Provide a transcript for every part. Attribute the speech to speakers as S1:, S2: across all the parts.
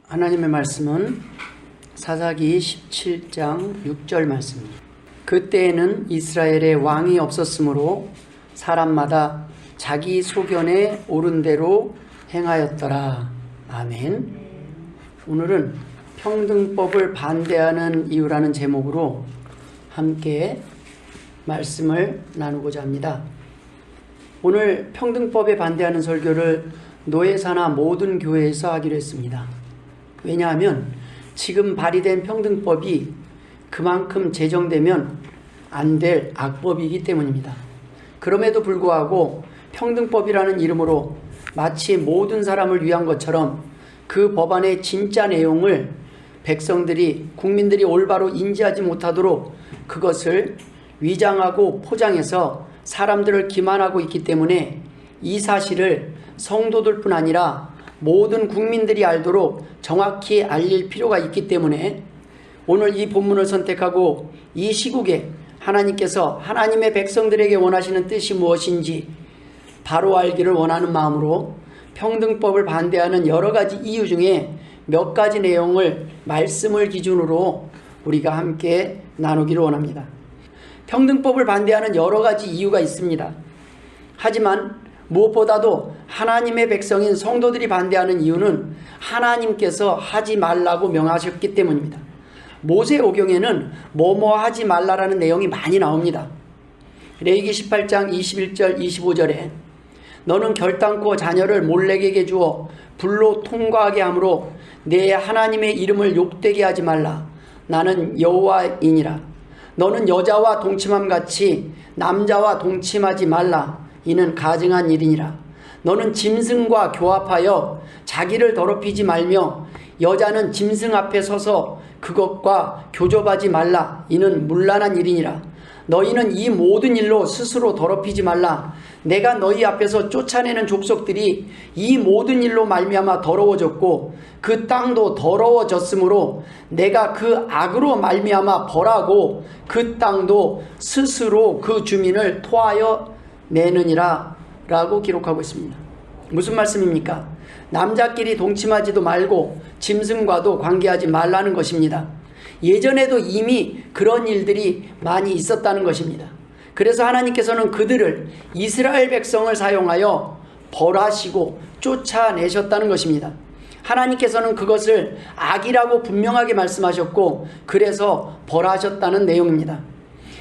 S1: 하나님의 말씀은 사사기 17장 6절 말씀입니다. 그때에는 이스라엘에 왕이 없었으므로 사람마다 자기 소견에 옳은 대로 행하였더라. 아멘. 오늘은 평등법을 반대하는 이유라는 제목으로 함께 말씀을 나누고자 합니다. 오늘 평등법에 반대하는 설교를 노예사나 모든 교회에서 하기로 했습니다. 왜냐하면 지금 발의된 평등법이 그만큼 제정되면 안 될 악법이기 때문입니다. 그럼에도 불구하고 평등법이라는 이름으로 마치 모든 사람을 위한 것처럼 그 법안의 진짜 내용을 백성들이, 국민들이 올바로 인지하지 못하도록 그것을 위장하고 포장해서 사람들을 기만하고 있기 때문에 이 사실을 성도들뿐 아니라 모든 국민들이 알도록 정확히 알릴 필요가 있기 때문에 오늘 이 본문을 선택하고 이 시국에 하나님께서 하나님의 백성들에게 원하시는 뜻이 무엇인지 바로 알기를 원하는 마음으로 평등법을 반대하는 여러 가지 이유 중에 몇 가지 내용을 말씀을 기준으로 우리가 함께 나누기를 원합니다. 평등법을 반대하는 여러 가지 이유가 있습니다. 하지만 무엇보다도 하나님의 백성인 성도들이 반대하는 이유는 하나님께서 하지 말라고 명하셨기 때문입니다. 모세오경에는 뭐뭐 하지 말라라는 내용이 많이 나옵니다. 레위기 18장 21절 25절에 너는 결단코 자녀를 몰렉에게 주어 불로 통과하게 하므로 내 하나님의 이름을 욕되게 하지 말라. 나는 여호와이니라. 너는 여자와 동침함 같이 남자와 동침하지 말라. 이는 가증한 일이니라. 너는 짐승과 교합하여 자기를 더럽히지 말며 여자는 짐승 앞에 서서 그것과 교접하지 말라. 이는 문란한 일이니라. 너희는 이 모든 일로 스스로 더럽히지 말라. 내가 너희 앞에서 쫓아내는 족속들이 이 모든 일로 말미암아 더러워졌고 그 땅도 더러워졌으므로 내가 그 악으로 말미암아 벌하고 그 땅도 스스로 그 주민을 토하여 내느니라 라고 기록하고 있습니다. 무슨 말씀입니까? 남자끼리 동침하지도 말고 짐승과도 관계하지 말라는 것입니다. 예전에도 이미 그런 일들이 많이 있었다는 것입니다. 그래서 하나님께서는 그들을 이스라엘 백성을 사용하여 벌하시고 쫓아내셨다는 것입니다. 하나님께서는 그것을 악이라고 분명하게 말씀하셨고 그래서 벌하셨다는 내용입니다.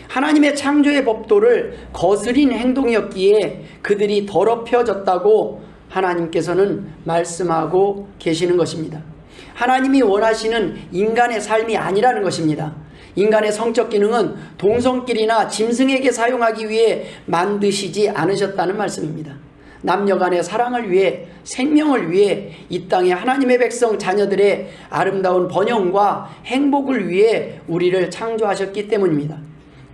S1: 하나님의 창조의 법도를 거스린 행동이었기에 그들이 더럽혀졌다고 하나님께서는 말씀하고 계시는 것입니다. 하나님이 원하시는 인간의 삶이 아니라는 것입니다. 인간의 성적 기능은 동성끼리나 짐승에게 사용하기 위해 만드시지 않으셨다는 말씀입니다. 남녀 간의 사랑을 위해, 생명을 위해 이 땅에 하나님의 백성 자녀들의 아름다운 번영과 행복을 위해 우리를 창조하셨기 때문입니다.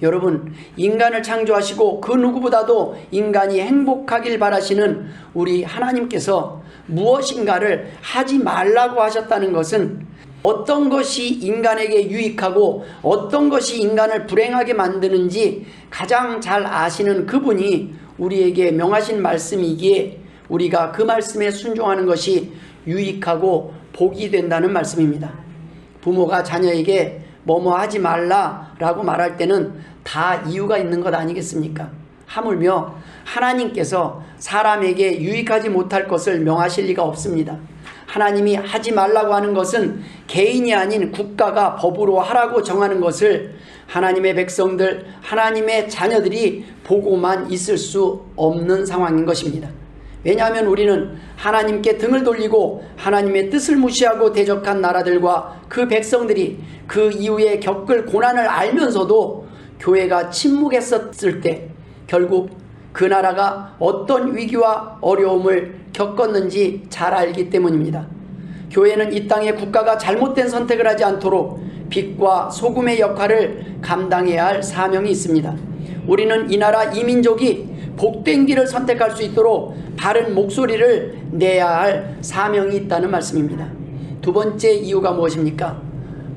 S1: 여러분, 인간을 창조하시고 그 누구보다도 인간이 행복하길 바라시는 우리 하나님께서 무엇인가를 하지 말라고 하셨다는 것은 어떤 것이 인간에게 유익하고 어떤 것이 인간을 불행하게 만드는지 가장 잘 아시는 그분이 우리에게 명하신 말씀이기에 우리가 그 말씀에 순종하는 것이 유익하고 복이 된다는 말씀입니다. 부모가 자녀에게 뭐뭐 하지 말라라고 말할 때는 다 이유가 있는 것 아니겠습니까? 하물며 하나님께서 사람에게 유익하지 못할 것을 명하실 리가 없습니다. 하나님이 하지 말라고 하는 것은 개인이 아닌 국가가 법으로 하라고 정하는 것을 하나님의 백성들, 하나님의 자녀들이 보고만 있을 수 없는 상황인 것입니다. 왜냐하면 우리는 하나님께 등을 돌리고 하나님의 뜻을 무시하고 대적한 나라들과 그 백성들이 그 이후에 겪을 고난을 알면서도 교회가 침묵했었을 때 결국 그 나라가 어떤 위기와 어려움을 겪었는지 잘 알기 때문입니다. 교회는 이 땅에 국가가 잘못된 선택을 하지 않도록 빛과 소금의 역할을 감당해야 할 사명이 있습니다. 우리는 이 나라 이 민족이 복된 길을 선택할 수 있도록 바른 목소리를 내야 할 사명이 있다는 말씀입니다. 두 번째 이유가 무엇입니까?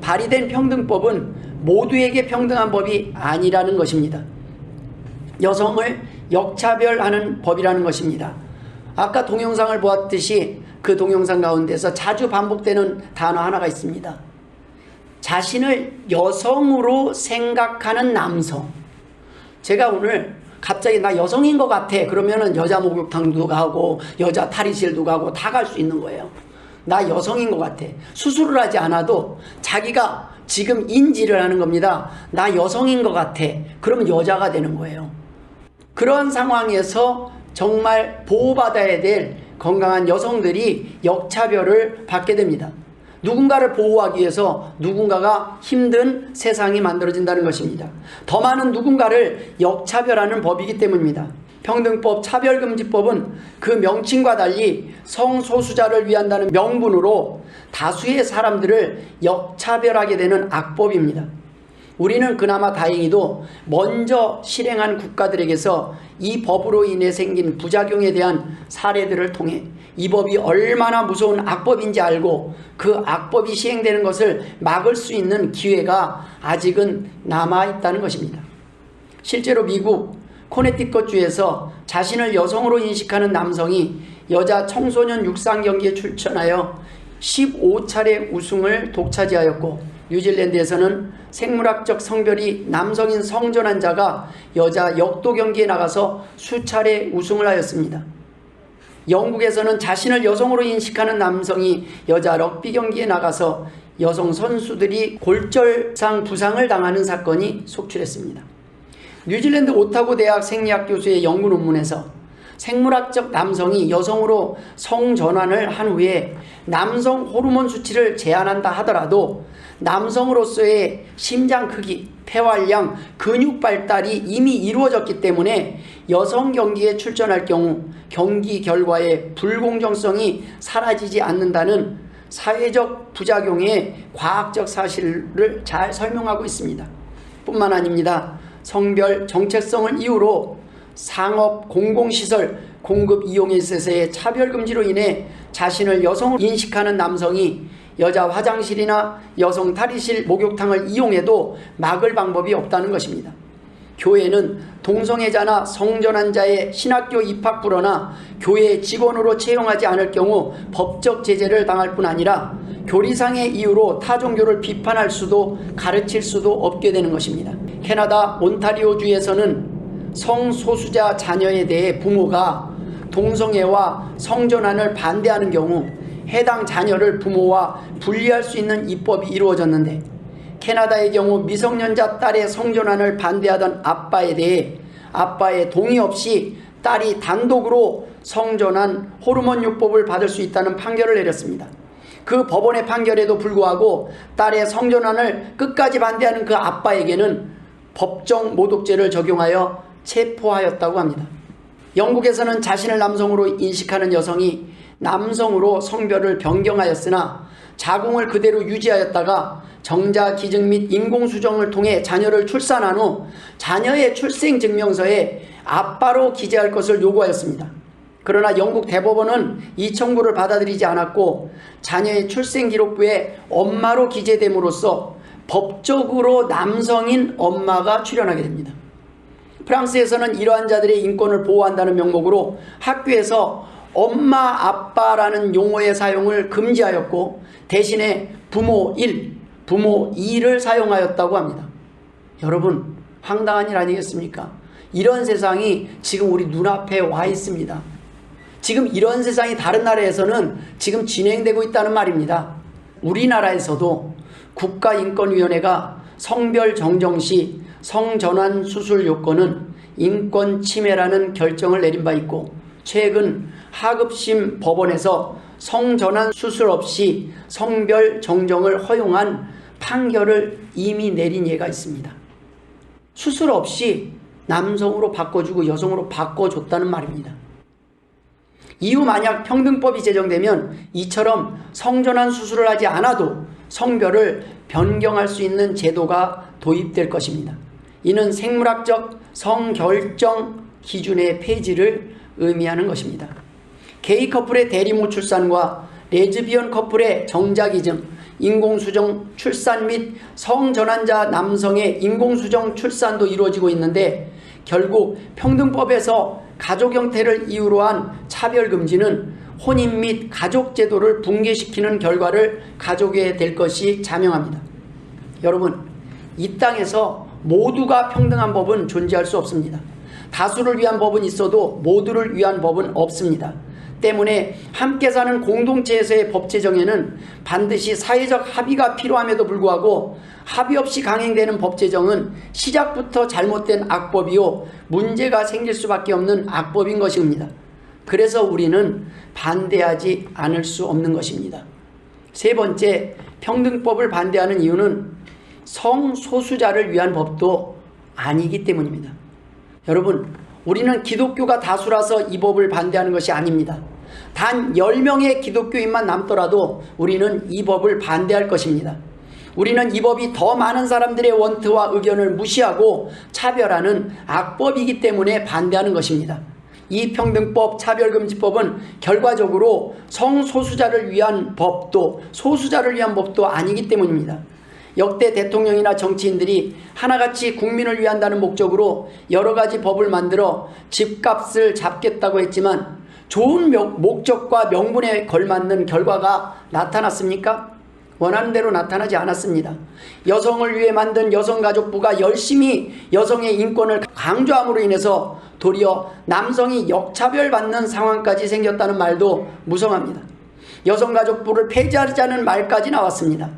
S1: 발의된 평등법은 모두에게 평등한 법이 아니라는 것입니다. 여성을 역차별하는 법이라는 것입니다. 아까 동영상을 보았듯이 그 동영상 가운데서 자주 반복되는 단어 하나가 있습니다. 자신을 여성으로 생각하는 남성. 제가 오늘 갑자기 나 여성인 것 같아 그러면은 여자 목욕탕도 가고 여자 탈의실도 가고 다 갈 수 있는 거예요. 나 여성인 것 같아. 수술을 하지 않아도 자기가 지금 인지를 하는 겁니다. 나 여성인 것 같아. 그러면 여자가 되는 거예요. 그런 상황에서 정말 보호받아야 될 건강한 여성들이 역차별을 받게 됩니다. 누군가를 보호하기 위해서 누군가가 힘든 세상이 만들어진다는 것입니다. 더 많은 누군가를 역차별하는 법이기 때문입니다. 평등법, 차별금지법은 그 명칭과 달리 성소수자를 위한다는 명분으로 다수의 사람들을 역차별하게 되는 악법입니다. 우리는 그나마 다행히도 먼저 실행한 국가들에게서 이 법으로 인해 생긴 부작용에 대한 사례들을 통해 이 법이 얼마나 무서운 악법인지 알고 그 악법이 시행되는 것을 막을 수 있는 기회가 아직은 남아있다는 것입니다. 실제로 미국 코네티컷주에서 자신을 여성으로 인식하는 남성이 여자 청소년 육상 경기에 출전하여 15차례 우승을 독차지하였고, 뉴질랜드에서는 생물학적 성별이 남성인 성전환 자가 여자 역도 경기에 나가서 수차례 우승을 하였습니다. 영국에서는 자신을 여성으로 인식하는 남성이 여자 럭비 경기에 나가서 여성 선수들이 골절상 부상을 당하는 사건이 속출했습니다. 뉴질랜드 오타고 대학 생리학 교수의 연구 논문에서 생물학적 남성이 여성으로 성전환을 한 후에 남성 호르몬 수치를 제한한다 하더라도 남성으로서의 심장 크기, 폐활량, 근육 발달이 이미 이루어졌기 때문에 여성 경기에 출전할 경우 경기 결과의 불공정성이 사라지지 않는다는 사회적 부작용의 과학적 사실을 잘 설명하고 있습니다. 뿐만 아닙니다. 성별 정체성을 이유로 상업 공공시설 공급 이용에 있어서의 차별금지로 인해 자신을 여성으로 인식하는 남성이 여자 화장실이나 여성 탈의실 목욕탕을 이용해도 막을 방법이 없다는 것입니다. 교회는 동성애자나 성전환자의 신학교 입학불허나 교회 직원으로 채용하지 않을 경우 법적 제재를 당할 뿐 아니라 교리상의 이유로 타종교를 비판할 수도 가르칠 수도 없게 되는 것입니다. 캐나다 온타리오주에서는 성소수자 자녀에 대해 부모가 동성애와 성전환을 반대하는 경우 해당 자녀를 부모와 분리할 수 있는 입법이 이루어졌는데, 캐나다의 경우 미성년자 딸의 성전환을 반대하던 아빠에 대해 아빠의 동의 없이 딸이 단독으로 성전환 호르몬요법을 받을 수 있다는 판결을 내렸습니다. 그 법원의 판결에도 불구하고 딸의 성전환을 끝까지 반대하는 그 아빠에게는 법정 모독죄를 적용하여 체포하였다고 합니다. 영국에서는 자신을 남성으로 인식하는 여성이 남성으로 성별을 변경하였으나 자궁을 그대로 유지하였다가 정자 기증 및 인공수정을 통해 자녀를 출산한 후 자녀의 출생증명서에 아빠로 기재할 것을 요구하였습니다. 그러나 영국 대법원은 이 청구를 받아들이지 않았고 자녀의 출생기록부에 엄마로 기재됨으로써 법적으로 남성인 엄마가 출현하게 됩니다. 프랑스에서는 이러한 자들의 인권을 보호한다는 명목으로 학교에서 엄마, 아빠라는 용어의 사용을 금지하였고 대신에 부모 1, 부모 2를 사용하였다고 합니다. 여러분, 황당한 일 아니겠습니까? 이런 세상이 지금 우리 눈앞에 와 있습니다. 지금 이런 세상이 다른 나라에서는 지금 진행되고 있다는 말입니다. 우리나라에서도 국가인권위원회가 성별 정정 시 성전환 수술 요건은 인권 침해라는 결정을 내린 바 있고, 최근 하급심 법원에서 성전환 수술 없이 성별 정정을 허용한 판결을 이미 내린 예가 있습니다. 수술 없이 남성으로 바꿔주고 여성으로 바꿔줬다는 말입니다. 이후 만약 평등법이 제정되면 이처럼 성전환 수술을 하지 않아도 성별을 변경할 수 있는 제도가 도입될 것입니다. 이는 생물학적 성결정 기준의 폐지를 의미하는 것입니다. 게이 커플의 대리모 출산과 레즈비언 커플의 정자기증, 인공수정 출산 및 성전환자 남성의 인공수정 출산도 이루어지고 있는데, 결국 평등법에서 가족 형태를 이유로 한 차별금지는 혼인 및 가족 제도를 붕괴시키는 결과를 가져오게 될 것이 자명합니다. 여러분, 이 땅에서 모두가 평등한 법은 존재할 수 없습니다. 다수를 위한 법은 있어도 모두를 위한 법은 없습니다. 때문에 함께 사는 공동체에서의 법 제정에는 반드시 사회적 합의가 필요함에도 불구하고 합의 없이 강행되는 법 제정은 시작부터 잘못된 악법이요 문제가 생길 수밖에 없는 악법인 것입니다. 그래서 우리는 반대하지 않을 수 없는 것입니다. 세 번째, 평등법을 반대하는 이유는 성소수자를 위한 법도 아니기 때문입니다. 여러분, 우리는 기독교가 다수라서 이 법을 반대하는 것이 아닙니다. 단 10명의 기독교인만 남더라도 우리는 이 법을 반대할 것입니다. 우리는 이 법이 더 많은 사람들의 원트와 의견을 무시하고 차별하는 악법이기 때문에 반대하는 것입니다. 이 평등법, 차별금지법은 결과적으로 성소수자를 위한 법도 소수자를 위한 법도 아니기 때문입니다. 역대 대통령이나 정치인들이 하나같이 국민을 위한다는 목적으로 여러 가지 법을 만들어 집값을 잡겠다고 했지만 좋은 목적과 명분에 걸맞는 결과가 나타났습니까? 원하는 대로 나타나지 않았습니다. 여성을 위해 만든 여성가족부가 열심히 여성의 인권을 강조함으로 인해서 도리어 남성이 역차별받는 상황까지 생겼다는 말도 무성합니다. 여성가족부를 폐지하자는 말까지 나왔습니다.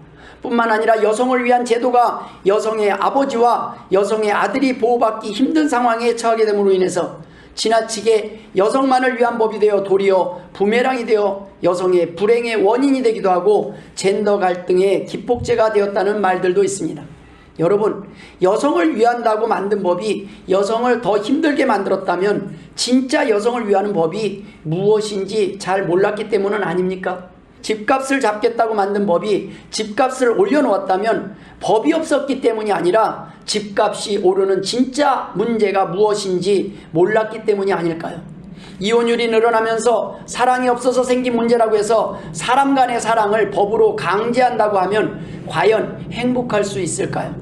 S1: 뿐만 아니라 여성을 위한 제도가 여성의 아버지와 여성의 아들이 보호받기 힘든 상황에 처하게 됨으로 인해서 지나치게 여성만을 위한 법이 되어 도리어 부메랑이 되어 여성의 불행의 원인이 되기도 하고 젠더 갈등의 기폭제가 되었다는 말들도 있습니다. 여러분, 여성을 위한다고 만든 법이 여성을 더 힘들게 만들었다면 진짜 여성을 위하는 법이 무엇인지 잘 몰랐기 때문은 아닙니까? 집값을 잡겠다고 만든 법이 집값을 올려놓았다면 법이 없었기 때문이 아니라 집값이 오르는 진짜 문제가 무엇인지 몰랐기 때문이 아닐까요? 이혼율이 늘어나면서 사랑이 없어서 생긴 문제라고 해서 사람 간의 사랑을 법으로 강제한다고 하면 과연 행복할 수 있을까요?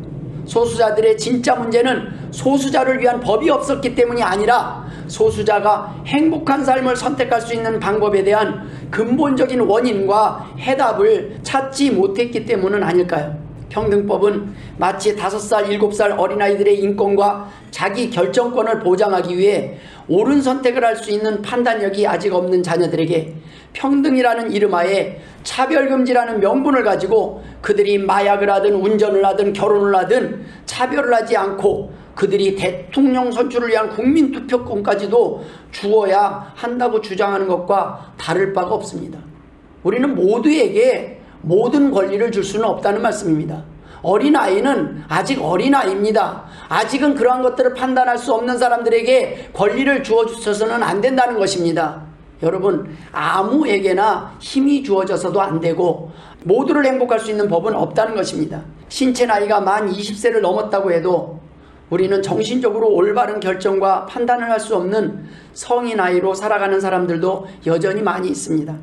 S1: 소수자들의 진짜 문제는 소수자를 위한 법이 없었기 때문이 아니라 소수자가 행복한 삶을 선택할 수 있는 방법에 대한 근본적인 원인과 해답을 찾지 못했기 때문은 아닐까요? 평등법은 마치 5살, 7살 어린아이들의 인권과 자기 결정권을 보장하기 위해 옳은 선택을 할 수 있는 판단력이 아직 없는 자녀들에게 평등이라는 이름하에 차별금지라는 명분을 가지고 그들이 마약을 하든 운전을 하든 결혼을 하든 차별을 하지 않고 그들이 대통령 선출을 위한 국민투표권까지도 주어야 한다고 주장하는 것과 다를 바가 없습니다. 우리는 모두에게 모든 권리를 줄 수는 없다는 말씀입니다. 어린아이는 아직 어린아이입니다. 아직은 그러한 것들을 판단할 수 없는 사람들에게 권리를 주어주셔서는 안 된다는 것입니다. 여러분, 아무에게나 힘이 주어져서도 안 되고 모두를 행복할 수 있는 법은 없다는 것입니다. 신체 나이가 만 20세를 넘었다고 해도 우리는 정신적으로 올바른 결정과 판단을 할 수 없는 성인 나이로 살아가는 사람들도 여전히 많이 있습니다.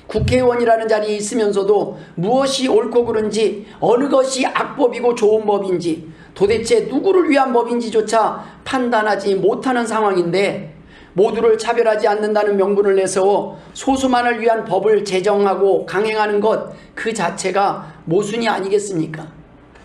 S1: 국회의원이라는 자리에 있으면서도 무엇이 옳고 그른지, 어느 것이 악법이고 좋은 법인지, 도대체 누구를 위한 법인지조차 판단하지 못하는 상황인데 모두를 차별하지 않는다는 명분을 내세워 소수만을 위한 법을 제정하고 강행하는 것 그 자체가 모순이 아니겠습니까?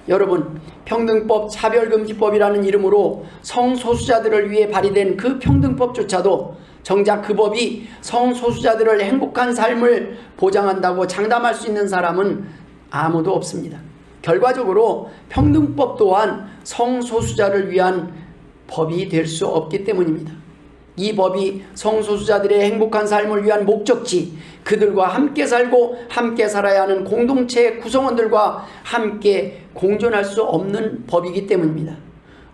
S1: 여러분, 평등법, 차별금지법이라는 이름으로 성소수자들을 위해 발의된 그 평등법조차도 정작 그 법이 성소수자들을 행복한 삶을 보장한다고 장담할 수 있는 사람은 아무도 없습니다. 결과적으로 평등법 또한 성소수자를 위한 법이 될 수 없기 때문입니다. 이 법이 성소수자들의 행복한 삶을 위한 목적지, 그들과 함께 살고 함께 살아야 하는 공동체 구성원들과 함께 공존할 수 없는 법이기 때문입니다.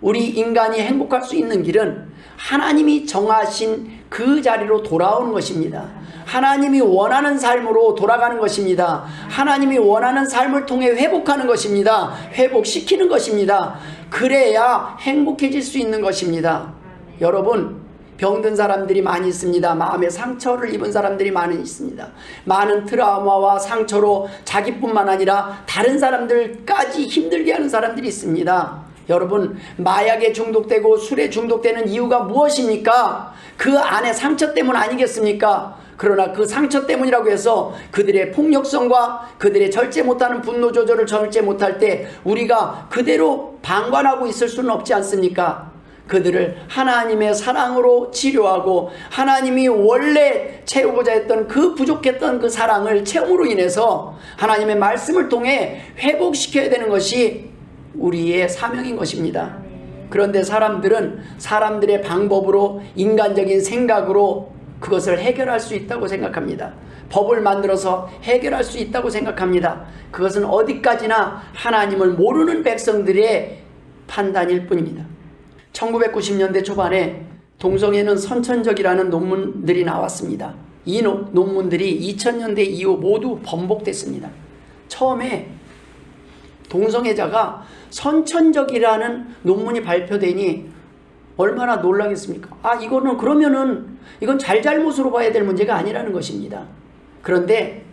S1: 우리 인간이 행복할 수 있는 길은 하나님이 정하신 그 자리로 돌아오는 것입니다. 하나님이 원하는 삶으로 돌아가는 것입니다. 하나님이 원하는 삶을 통해 회복하는 것입니다. 회복시키는 것입니다. 그래야 행복해질 수 있는 것입니다. 여러분, 병든 사람들이 많이 있습니다. 마음의 상처를 입은 사람들이 많이 있습니다. 많은 트라우마와 상처로 자기뿐만 아니라 다른 사람들까지 힘들게 하는 사람들이 있습니다. 여러분, 마약에 중독되고 술에 중독되는 이유가 무엇입니까? 그 안에 상처 때문 아니겠습니까? 그러나 그 상처 때문이라고 해서 그들의 폭력성과 그들의 절제 못하는 분노 조절을 절제 못할 때 우리가 그대로 방관하고 있을 수는 없지 않습니까? 그들을 하나님의 사랑으로 치료하고 하나님이 원래 채우고자 했던 그 부족했던 그 사랑을 채움으로 인해서 하나님의 말씀을 통해 회복시켜야 되는 것이 우리의 사명인 것입니다. 그런데 사람들은 사람들의 방법으로, 인간적인 생각으로 그것을 해결할 수 있다고 생각합니다. 법을 만들어서 해결할 수 있다고 생각합니다. 그것은 어디까지나 하나님을 모르는 백성들의 판단일 뿐입니다. 1990년대 초반에 동성애는 선천적이라는 논문들이 나왔습니다. 이 논문들이 2000년대 이후 모두 번복됐습니다. 처음에 동성애자가 선천적이라는 논문이 발표되니 얼마나 놀라겠습니까? 이거는 그러면은 이건 잘잘못으로 봐야 될 문제가 아니라는 것입니다. 그런데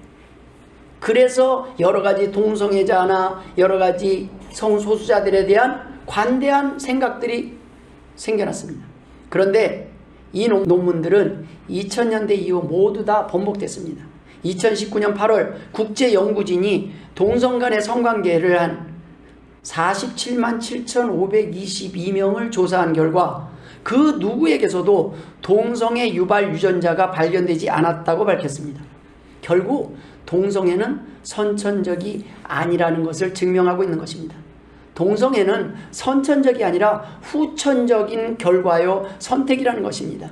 S1: 그래서 여러 가지 동성애자나 여러 가지 성소수자들에 대한 관대한 생각들이 생겨났습니다. 그런데 이 논문들은 2000년대 이후 모두 다 번복됐습니다. 2019년 8월 국제연구진이 동성 간의 성관계를 한 47만 7,522명을 조사한 결과 그 누구에게서도 동성애 유발 유전자가 발견되지 않았다고 밝혔습니다. 결국 동성애는 선천적이 아니라는 것을 증명하고 있는 것입니다. 동성애는 선천적이 아니라 후천적인 결과요 선택이라는 것입니다.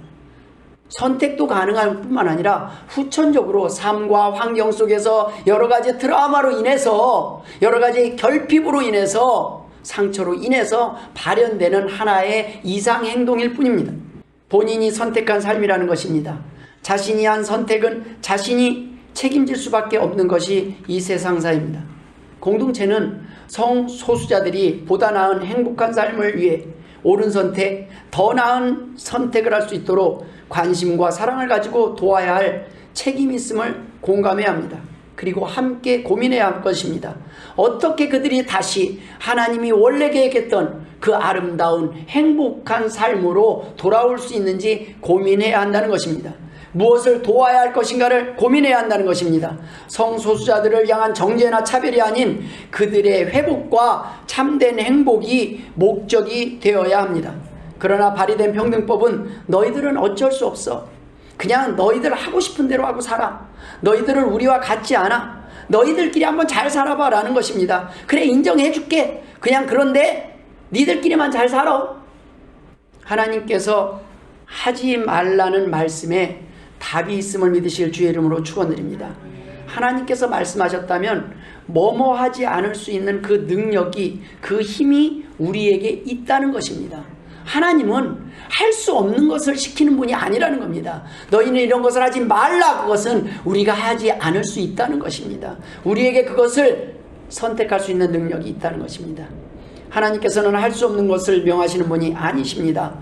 S1: 선택도 가능할 뿐만 아니라 후천적으로 삶과 환경 속에서 여러 가지 트라우마로 인해서 여러 가지 결핍으로 인해서 상처로 인해서 발현되는 하나의 이상행동일 뿐입니다. 본인이 선택한 삶이라는 것입니다. 자신이 한 선택은 자신이 책임질 수밖에 없는 것이 이 세상사입니다. 공동체는 성소수자들이 보다 나은 행복한 삶을 위해 옳은 선택, 더 나은 선택을 할 수 있도록 관심과 사랑을 가지고 도와야 할 책임이 있음을 공감해야 합니다. 그리고 함께 고민해야 할 것입니다. 어떻게 그들이 다시 하나님이 원래 계획했던 그 아름다운 행복한 삶으로 돌아올 수 있는지 고민해야 한다는 것입니다. 무엇을 도와야 할 것인가를 고민해야 한다는 것입니다. 성소수자들을 향한 정죄나 차별이 아닌 그들의 회복과 참된 행복이 목적이 되어야 합니다. 그러나 발의된 평등법은 너희들은 어쩔 수 없어. 그냥 너희들 하고 싶은 대로 하고 살아. 너희들은 우리와 같지 않아. 너희들끼리 한번 잘 살아봐 라는 것입니다. 그래, 인정해 줄게. 그냥 그런데 니들끼리만 잘 살아. 하나님께서 하지 말라는 말씀에 답이 있음을 믿으실 주의 이름으로 축원드립니다. 하나님께서 말씀하셨다면 뭐뭐 하지 않을 수 있는 그 능력이, 그 힘이 우리에게 있다는 것입니다. 하나님은 할 수 없는 것을 시키는 분이 아니라는 겁니다. 너희는 이런 것을 하지 말라. 그것은 우리가 하지 않을 수 있다는 것입니다. 우리에게 그것을 선택할 수 있는 능력이 있다는 것입니다. 하나님께서는 할 수 없는 것을 명하시는 분이 아니십니다.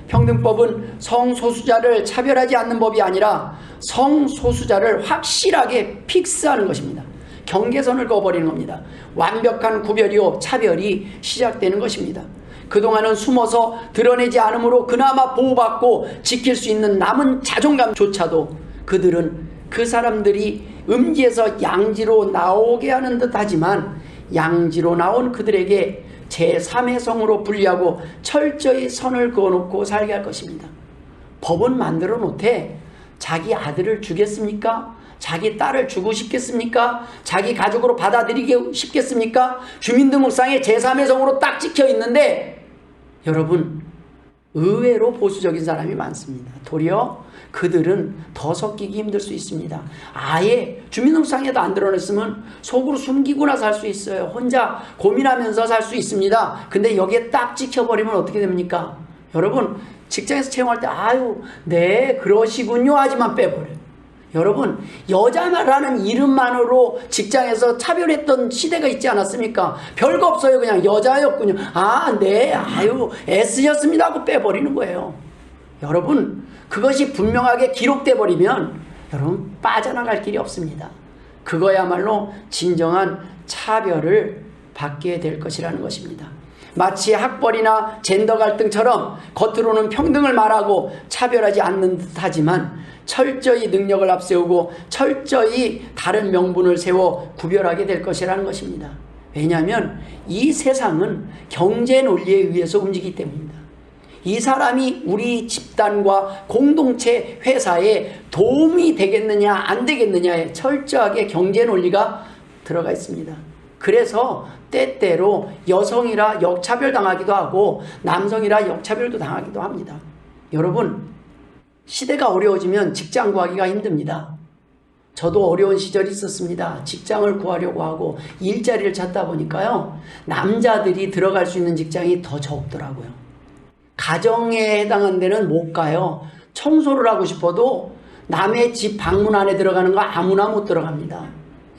S1: 평등법은 성소수자를 차별하지 않는 법이 아니라 성소수자를 확실하게 픽스하는 것입니다. 경계선을 그어버리는 겁니다. 완벽한 구별이요 차별이 시작되는 것입니다. 그동안은 숨어서 드러내지 않으므로 그나마 보호받고 지킬 수 있는 남은 자존감조차도 그들은 그 사람들이 음지에서 양지로 나오게 하는 듯 하지만 양지로 나온 그들에게 제3의 성으로 분리하고 철저히 선을 그어놓고 살게 할 것입니다. 법은 만들어 놓되 자기 아들을 주겠습니까? 자기 딸을 주고 싶겠습니까? 자기 가족으로 받아들이기 싶겠습니까? 주민등록상에 제3의 성으로 딱 찍혀 있는데 여러분, 의외로 보수적인 사람이 많습니다. 도리어 그들은 더 섞이기 힘들 수 있습니다. 아예 주민등록상에도 안 드러냈으면 속으로 숨기고나 살 수 있어요. 혼자 고민하면서 살 수 있습니다. 근데 여기에 딱 찍혀버리면 어떻게 됩니까? 여러분, 직장에서 채용할 때 아유 네 그러시군요 하지만 빼버려요. 여러분, 여자라는 이름만으로 직장에서 차별했던 시대가 있지 않았습니까? 별거 없어요. 그냥 여자였군요. 네 아유 애쓰셨습니다 하고 빼버리는 거예요. 여러분, 그것이 분명하게 기록돼 버리면 여러분 빠져나갈 길이 없습니다. 그거야말로 진정한 차별을 받게 될 것이라는 것입니다. 마치 학벌이나 젠더 갈등처럼 겉으로는 평등을 말하고 차별하지 않는 듯하지만 철저히 능력을 앞세우고 철저히 다른 명분을 세워 구별하게 될 것이라는 것입니다. 왜냐하면 이 세상은 경제 논리에 의해서 움직이기 때문입니다. 이 사람이 우리 집단과 공동체 회사에 도움이 되겠느냐 안 되겠느냐에 철저하게 경제 논리가 들어가 있습니다. 그래서 때때로 여성이라 역차별당하기도 하고 남성이라 역차별도 당하기도 합니다. 여러분, 시대가 어려워지면 직장 구하기가 힘듭니다. 저도 어려운 시절이 있었습니다. 직장을 구하려고 하고 일자리를 찾다 보니까요, 남자들이 들어갈 수 있는 직장이 더 적더라고요. 가정에 해당하는 데는 못 가요. 청소를 하고 싶어도 남의 집 방문 안에 들어가는 거 아무나 못 들어갑니다.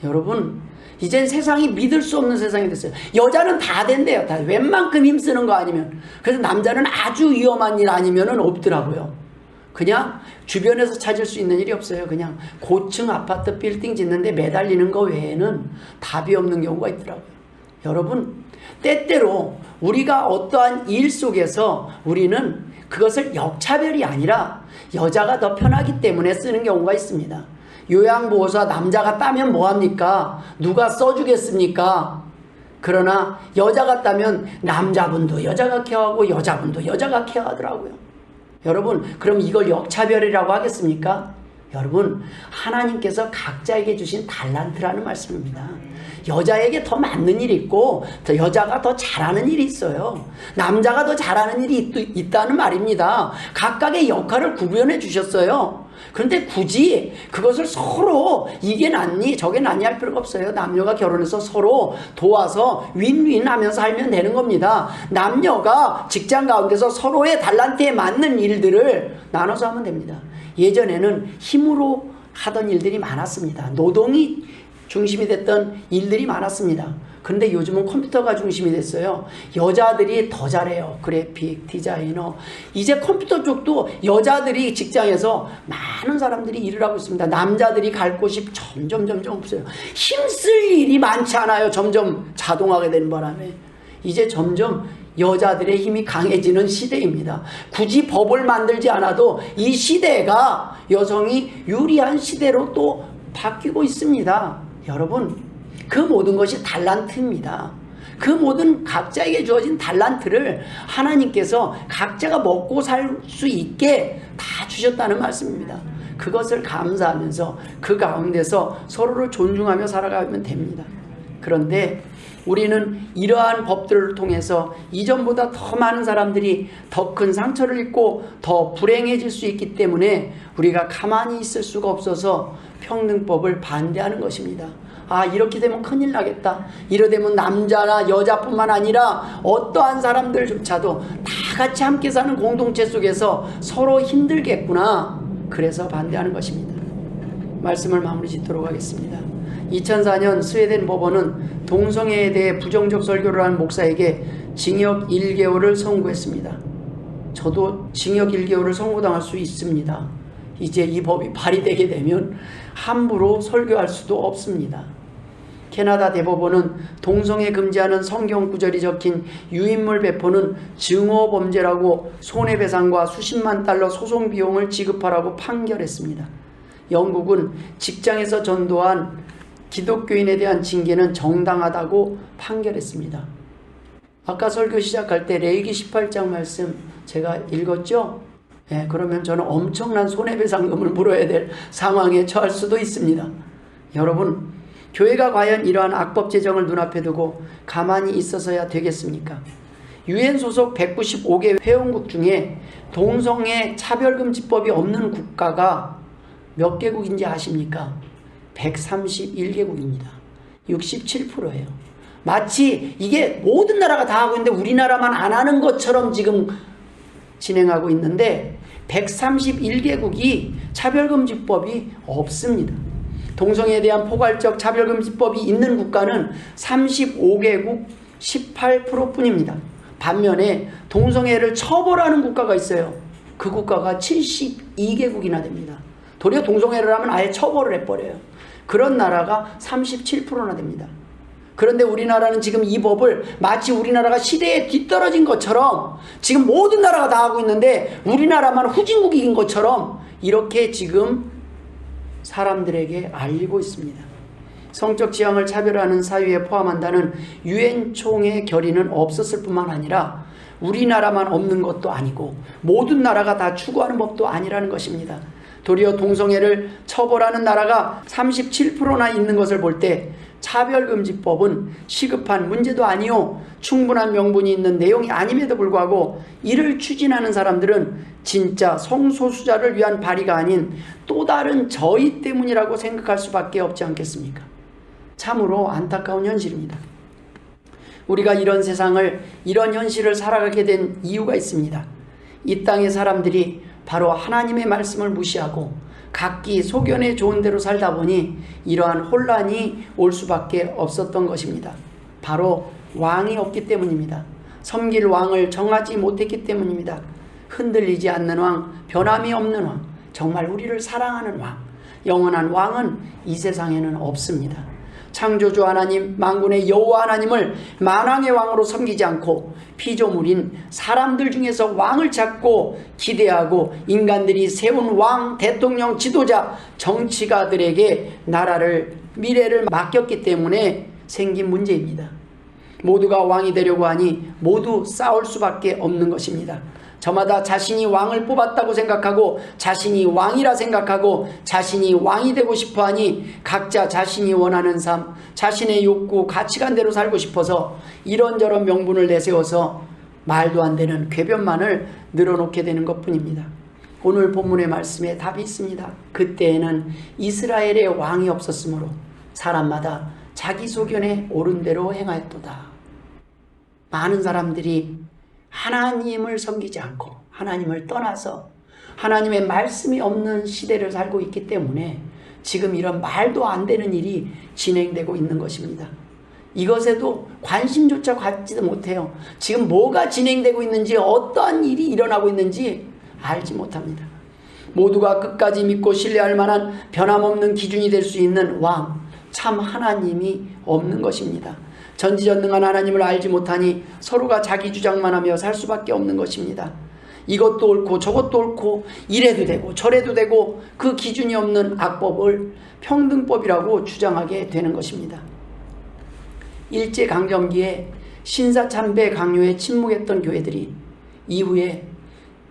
S1: 여러분, 이젠 세상이 믿을 수 없는 세상이 됐어요. 여자는 다 된대요. 다 웬만큼 힘쓰는 거 아니면. 그래서 남자는 아주 위험한 일 아니면은 없더라고요. 그냥 주변에서 찾을 수 있는 일이 없어요. 그냥 고층 아파트 빌딩 짓는데 매달리는 거 외에는 답이 없는 경우가 있더라고요. 여러분, 때때로 우리가 어떠한 일 속에서 우리는 그것을 역차별이 아니라 여자가 더 편하기 때문에 쓰는 경우가 있습니다. 요양보호사 남자가 따면 뭐합니까? 누가 써주겠습니까? 그러나 여자가 따면 남자분도 여자가 케어하고 여자분도 여자가 케어하더라고요. 여러분, 그럼 이걸 역차별이라고 하겠습니까? 여러분, 하나님께서 각자에게 주신 달란트라는 말씀입니다. 여자에게 더 맞는 일이 있고 여자가 더 잘하는 일이 있어요. 남자가 더 잘하는 일이 있다는 말입니다. 각각의 역할을 구분해 주셨어요. 그런데 굳이 그것을 서로 이게 낫니 저게 낫니 할 필요가 없어요. 남녀가 결혼해서 서로 도와서 윈윈 하면서 살면 되는 겁니다. 남녀가 직장 가운데서 서로의 달란트에 맞는 일들을 나눠서 하면 됩니다. 예전에는 힘으로 하던 일들이 많았습니다. 노동이 중심이 됐던 일들이 많았습니다. 그런데 요즘은 컴퓨터가 중심이 됐어요. 여자들이 더 잘해요. 그래픽, 디자이너. 이제 컴퓨터 쪽도 여자들이 직장에서 많은 사람들이 일을 하고 있습니다. 남자들이 갈 곳이 점점 없어요. 힘쓸 일이 많지 않아요. 점점 자동화가 되는 바람에. 이제 점점 여자들의 힘이 강해지는 시대입니다. 굳이 법을 만들지 않아도 이 시대가 여성이 유리한 시대로 또 바뀌고 있습니다. 여러분, 그 모든 것이 달란트입니다. 그 모든 각자에게 주어진 달란트를 하나님께서 각자가 먹고 살 수 있게 다 주셨다는 말씀입니다. 그것을 감사하면서 그 가운데서 서로를 존중하며 살아가면 됩니다. 그런데 우리는 이러한 법들을 통해서 이전보다 더 많은 사람들이 더 큰 상처를 입고 더 불행해질 수 있기 때문에 우리가 가만히 있을 수가 없어서 평등법을 반대하는 것입니다. 아, 이렇게 되면 큰일 나겠다. 이러 되면 남자나 여자뿐만 아니라 어떠한 사람들조차도 다 같이 함께 사는 공동체 속에서 서로 힘들겠구나. 그래서 반대하는 것입니다. 말씀을 마무리 짓도록 하겠습니다. 2004년 스웨덴 법원은 동성애에 대해 부정적 설교를 한 목사에게 징역 1개월을 선고했습니다. 저도 징역 1개월을 선고당할 수 있습니다. 이제 이 법이 발의되게 되면 함부로 설교할 수도 없습니다. 캐나다 대법원은 동성애 금지하는 성경 구절이 적힌 유인물 배포는 증오 범죄라고 손해배상과 수십만 달러 소송 비용을 지급하라고 판결했습니다. 영국은 직장에서 전도한 기독교인에 대한 징계는 정당하다고 판결했습니다. 아까 설교 시작할 때 레위기 18장 말씀 제가 읽었죠? 네, 그러면 저는 엄청난 손해배상금을 물어야 될 상황에 처할 수도 있습니다. 여러분, 교회가 과연 이러한 악법 제정을 눈앞에 두고 가만히 있어서야 되겠습니까? 유엔 소속 195개 회원국 중에 동성애 차별금지법이 없는 국가가 몇 개국인지 아십니까? 131개국입니다. 67%예요. 마치 이게 모든 나라가 다 하고 있는데 우리나라만 안 하는 것처럼 지금 진행하고 있는데 131개국이 차별금지법이 없습니다. 동성애에 대한 포괄적 차별금지법이 있는 국가는 35개국 18% 뿐입니다. 반면에 동성애를 처벌하는 국가가 있어요. 그 국가가 72개국이나 됩니다. 도리어 동성애를 하면 아예 처벌을 해버려요. 그런 나라가 37%나 됩니다. 그런데 우리나라는 지금 이 법을 마치 우리나라가 시대에 뒤떨어진 것처럼 지금 모든 나라가 다 하고 있는데 우리나라만 후진국인 것처럼 이렇게 지금 사람들에게 알리고 있습니다. 성적 지향을 차별하는 사유에 포함한다는 유엔 총회 결의는 없었을 뿐만 아니라 우리나라만 없는 것도 아니고 모든 나라가 다 추구하는 법도 아니라는 것입니다. 도리어 동성애를 처벌하는 나라가 37%나 있는 것을 볼 때 차별금지법은 시급한 문제도 아니요 충분한 명분이 있는 내용이 아님에도 불구하고 이를 추진하는 사람들은 진짜 성소수자를 위한 발의가 아닌 또 다른 저희 때문이라고 생각할 수밖에 없지 않겠습니까? 참으로 안타까운 현실입니다. 우리가 이런 세상을, 이런 현실을 살아가게 된 이유가 있습니다. 이 땅의 사람들이 바로 하나님의 말씀을 무시하고 각기 소견에 좋은 대로 살다 보니 이러한 혼란이 올 수밖에 없었던 것입니다. 바로 왕이 없기 때문입니다. 섬길 왕을 정하지 못했기 때문입니다. 흔들리지 않는 왕, 변함이 없는 왕, 정말 우리를 사랑하는 왕, 영원한 왕은 이 세상에는 없습니다. 창조주 하나님, 만군의 여호와 하나님을 만왕의 왕으로 섬기지 않고 피조물인 사람들 중에서 왕을 찾고 기대하고 인간들이 세운 왕, 대통령, 지도자, 정치가들에게 나라를, 미래를 맡겼기 때문에 생긴 문제입니다. 모두가 왕이 되려고 하니 모두 싸울 수밖에 없는 것입니다. 저마다 자신이 왕을 뽑았다고 생각하고 자신이 왕이라 생각하고 자신이 왕이 되고 싶어하니 각자 자신이 원하는 삶, 자신의 욕구, 가치관대로 살고 싶어서 이런저런 명분을 내세워서 말도 안 되는 궤변만을 늘어놓게 되는 것뿐입니다. 오늘 본문의 말씀에 답이 있습니다. 그때에는 이스라엘의 왕이 없었으므로 사람마다 자기 소견에 옳은 대로 행하였도다. 많은 사람들이 하나님을 섬기지 않고 하나님을 떠나서 하나님의 말씀이 없는 시대를 살고 있기 때문에 지금 이런 말도 안 되는 일이 진행되고 있는 것입니다. 이것에도 관심조차 갖지도 못해요. 지금 뭐가 진행되고 있는지, 어떠한 일이 일어나고 있는지 알지 못합니다. 모두가 끝까지 믿고 신뢰할 만한 변함없는 기준이 될 수 있는 왕, 참 하나님이 없는 것입니다. 전지전능한 하나님을 알지 못하니 서로가 자기 주장만 하며 살 수밖에 없는 것입니다. 이것도 옳고 저것도 옳고 이래도 되고 저래도 되고 그 기준이 없는 악법을 평등법이라고 주장하게 되는 것입니다. 일제강점기에 신사참배 강요에 침묵했던 교회들이 이후에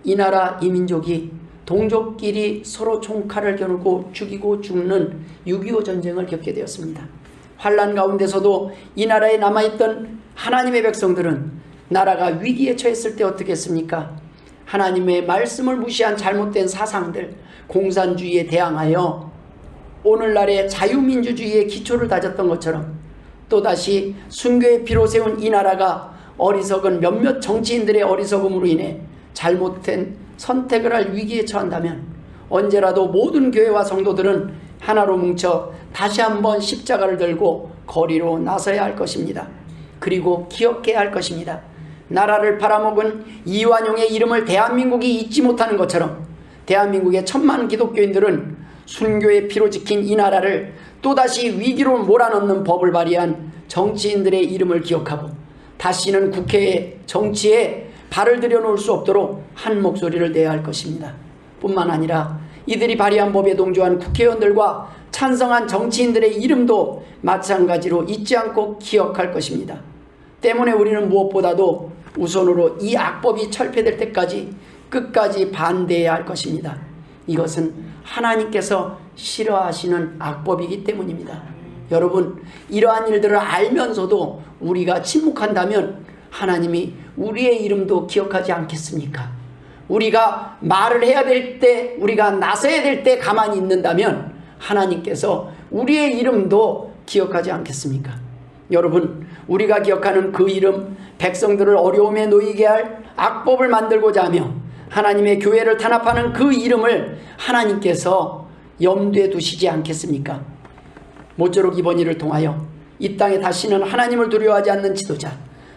S1: 이 나라 이 민족이 동족끼리 서로 총칼을 겨누고 죽이고 죽는 6.25 전쟁을 겪게 되었습니다. 환란 가운데서도 이 나라에 남아있던 하나님의 백성들은 나라가 위기에 처했을 때 어떻게 했습니까? 하나님의 말씀을 무시한 잘못된 사상들, 공산주의에 대항하여 오늘날의 자유민주주의의 기초를 다졌던 것처럼 또다시 순교의 피로 세운 이 나라가 어리석은 몇몇 정치인들의 어리석음으로 인해 잘못된 선택을 할 위기에 처한다면 언제라도 모든 교회와 성도들은 하나로 뭉쳐 다시 한번 십자가를 들고 거리로 나서야 할 것입니다. 그리고 기억해야 할 것입니다. 나라를 팔아먹은 이완용의 이름을 대한민국이 잊지 못하는 것처럼 대한민국의 천만 기독교인들은 순교의 피로 지킨 이 나라를 또다시 위기로 몰아넣는 법을 발의한 정치인들의 이름을 기억하고 다시는 국회에, 정치에 발을 들여놓을 수 없도록 한 목소리를 내야 할 것입니다. 뿐만 아니라 이들이 발의한 법에 동조한 국회의원들과 찬성한 정치인들의 이름도 마찬가지로 잊지 않고 기억할 것입니다. 때문에 우리는 무엇보다도 우선으로 이 악법이 철폐될 때까지 끝까지 반대해야 할 것입니다. 이것은 하나님께서 싫어하시는 악법이기 때문입니다. 여러분, 이러한 일들을 알면서도 우리가 침묵한다면 하나님이 우리의 이름도 기억하지 않겠습니까? 우리가 말을 해야 될 때, 우리가 나서야 될 때 가만히 있는다면 하나님께서 우리의 이름도 기억하지 않겠습니까? 여러분, 우리가 기억하는 그 이름, 백성들을 어려움에 놓이게 할 악법을 만들고자 하며 하나님의 교회를 탄압하는 그 이름을 하나님께서 염두에 두시지 않겠습니까? 모쪼록 이번 일을 통하여 이 땅에 다시는 하나님을 두려워하지 않는 지도자,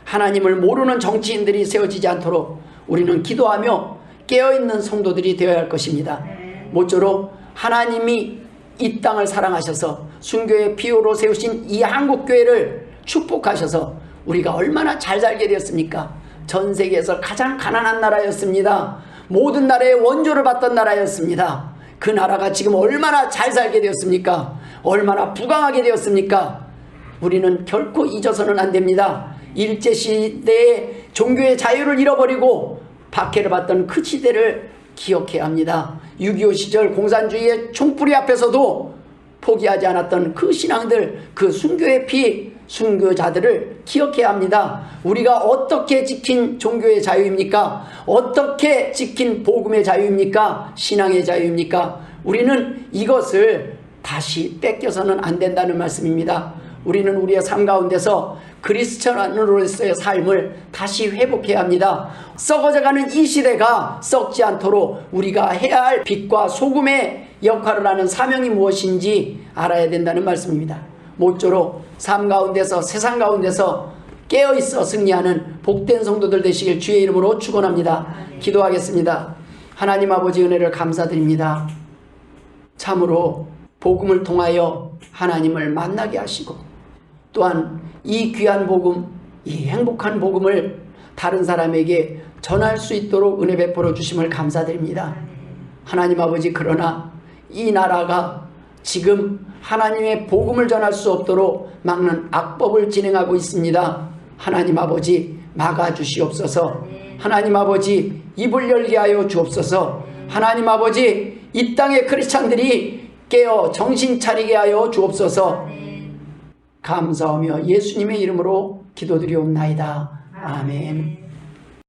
S1: 하나님을 모르는 정치인들이 세워지지 않도록 우리는 기도하며 깨어있는 성도들이 되어야 할 것입니다. 모쪼록 하나님이 이 땅을 사랑하셔서 순교의 피요로 세우신 이 한국교회를 축복하셔서 우리가 얼마나 잘 살게 되었습니까? 전 세계에서 가장 가난한 나라였습니다. 모든 나라의 원조를 받던 나라였습니다. 그 나라가 지금 얼마나 잘 살게 되었습니까? 얼마나 부강하게 되었습니까? 우리는 결코 잊어서는 안 됩니다. 일제시대의 종교의 자유를 잃어버리고 박해를 받던 그 시대를 기억해야 합니다. 6.25 시절 공산주의의 총뿌리 앞에서도 포기하지 않았던 그 신앙들, 그 순교의 피, 순교자들을 기억해야 합니다. 우리가 어떻게 지킨 종교의 자유입니까? 어떻게 지킨 복음의 자유입니까? 신앙의 자유입니까? 우리는 이것을 다시 뺏겨서는 안 된다는 말씀입니다. 우리는 우리의 삶 가운데서 그리스도인으로서의 삶을 다시 회복해야 합니다. 썩어져가는 이 시대가 썩지 않도록 우리가 해야 할 빛과 소금의 역할을 하는 사명이 무엇인지 알아야 된다는 말씀입니다. 모쪼록 삶 가운데서, 세상 가운데서 깨어있어 승리하는 복된 성도들 되시길 주의 이름으로 축원합니다. 기도하겠습니다. 하나님 아버지 은혜를 감사드립니다. 참으로 복음을 통하여 하나님을 만나게 하시고 또한 이 귀한 복음, 이 행복한 복음을 다른 사람에게 전할 수 있도록 은혜 베풀어 주심을 감사드립니다. 하나님 아버지, 그러나 이 나라가 지금 하나님의 복음을 전할 수 없도록 막는 악법을 진행하고 있습니다. 하나님 아버지, 막아주시옵소서. 하나님 아버지, 입을 열게 하여 주옵소서. 하나님 아버지, 이 땅의 크리스찬들이 깨어 정신 차리게 하여 주옵소서. 감사하며 예수님의 이름으로 기도드리옵나이다. 아멘.